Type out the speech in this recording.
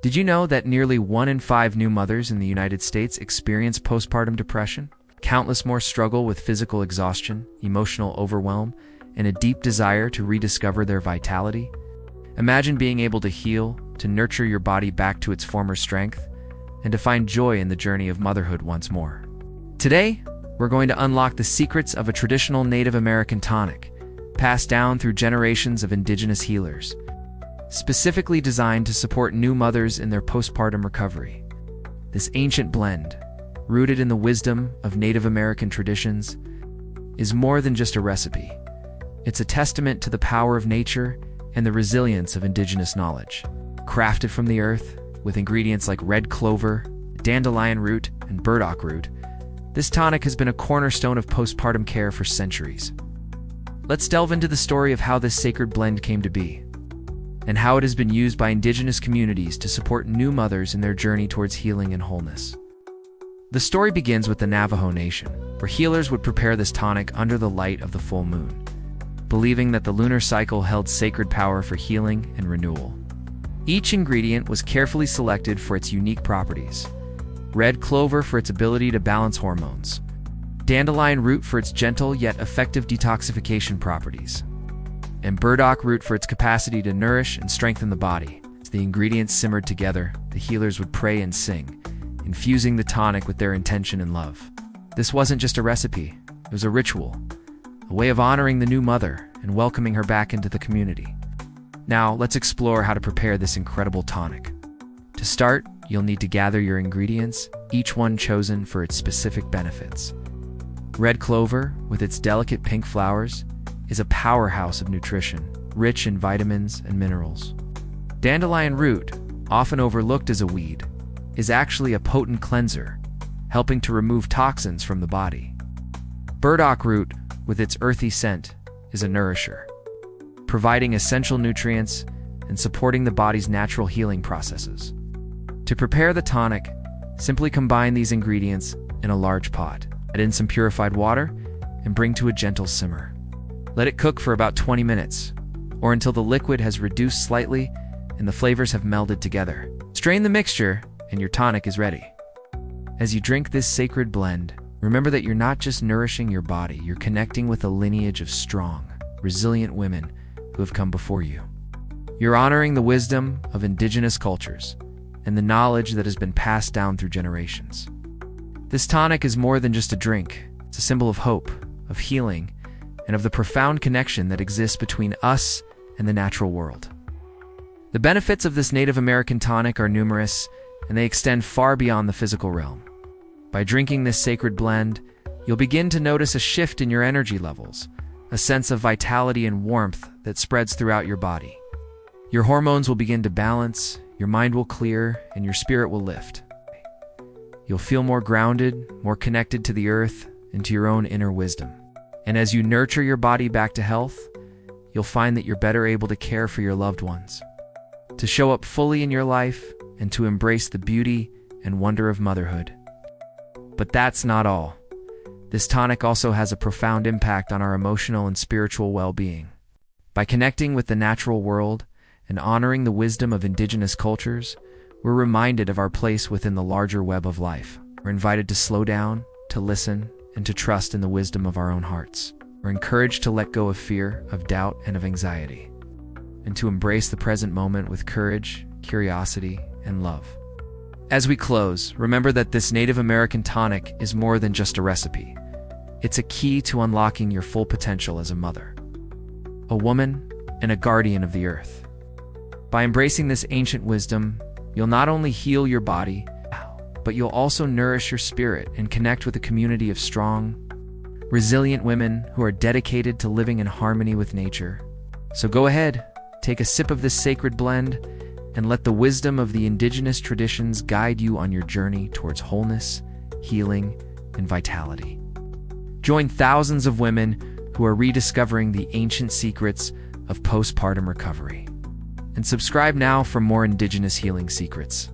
Did you know that nearly 1 in 5 new mothers in the United States experience postpartum depression? Countless more struggle with physical exhaustion, emotional overwhelm, and a deep desire to rediscover their vitality. Imagine being able to heal, to nurture your body back to its former strength, and to find joy in the journey of motherhood once more. Today, we're going to unlock the secrets of a traditional Native American tonic, passed down through generations of indigenous healers, specifically designed to support new mothers in their postpartum recovery. This ancient blend, rooted in the wisdom of Native American traditions, is more than just a recipe. It's a testament to the power of nature and the resilience of indigenous knowledge. Crafted from the earth, with ingredients like red clover, dandelion root, and burdock root, this tonic has been a cornerstone of postpartum care for centuries. Let's delve into the story of how this sacred blend came to be, and how it has been used by indigenous communities to support new mothers in their journey towards healing and wholeness. The story begins with the Navajo Nation, where healers would prepare this tonic under the light of the full moon, believing that the lunar cycle held sacred power for healing and renewal. Each ingredient was carefully selected for its unique properties. Red clover for its ability to balance hormones, dandelion root for its gentle yet effective detoxification properties, and burdock root for its capacity to nourish and strengthen the body. As the ingredients simmered together, the healers would pray and sing, infusing the tonic with their intention and love. This wasn't just a recipe, it was a ritual, a way of honoring the new mother and welcoming her back into the community. Now, let's explore how to prepare this incredible tonic. To start, you'll need to gather your ingredients, each one chosen for its specific benefits. Red clover, with its delicate pink flowers, is a powerhouse of nutrition, rich in vitamins and minerals. Dandelion root, often overlooked as a weed, is actually a potent cleanser, helping to remove toxins from the body. Burdock root, with its earthy scent, is a nourisher, providing essential nutrients and supporting the body's natural healing processes. To prepare the tonic, simply combine these ingredients in a large pot. Add in some purified water and bring to a gentle simmer. Let it cook for about 20 minutes, or until the liquid has reduced slightly and the flavors have melded together. Strain the mixture and your tonic is ready. As you drink this sacred blend, remember that you're not just nourishing your body, you're connecting with a lineage of strong, resilient women who have come before you. You're honoring the wisdom of indigenous cultures and the knowledge that has been passed down through generations. This tonic is more than just a drink. It's a symbol of hope, of healing, and of the profound connection that exists between us and the natural world. The benefits of this Native American tonic are numerous, and they extend far beyond the physical realm. By drinking this sacred blend, you'll begin to notice a shift in your energy levels, a sense of vitality and warmth that spreads throughout your body. Your hormones will begin to balance, your mind will clear, and your spirit will lift. You'll feel more grounded, more connected to the earth and to your own inner wisdom. And as you nurture your body back to health, you'll find that you're better able to care for your loved ones, to show up fully in your life, and to embrace the beauty and wonder of motherhood. But that's not all. This tonic also has a profound impact on our emotional and spiritual well-being. By connecting with the natural world and honoring the wisdom of indigenous cultures, we're reminded of our place within the larger web of life. We're invited to slow down, to listen, and to trust in the wisdom of our own hearts. We're encouraged to let go of fear, of doubt, and of anxiety, and to embrace the present moment with courage, curiosity, and love. As we close, remember that this Native American tonic is more than just a recipe. It's a key to unlocking your full potential as a mother, a woman, and a guardian of the earth. By embracing this ancient wisdom, you'll not only heal your body, but you'll also nourish your spirit and connect with a community of strong, resilient women who are dedicated to living in harmony with nature. So go ahead, take a sip of this sacred blend, and let the wisdom of the indigenous traditions guide you on your journey towards wholeness, healing, and vitality. Join thousands of women who are rediscovering the ancient secrets of postpartum recovery. And subscribe now for more indigenous healing secrets.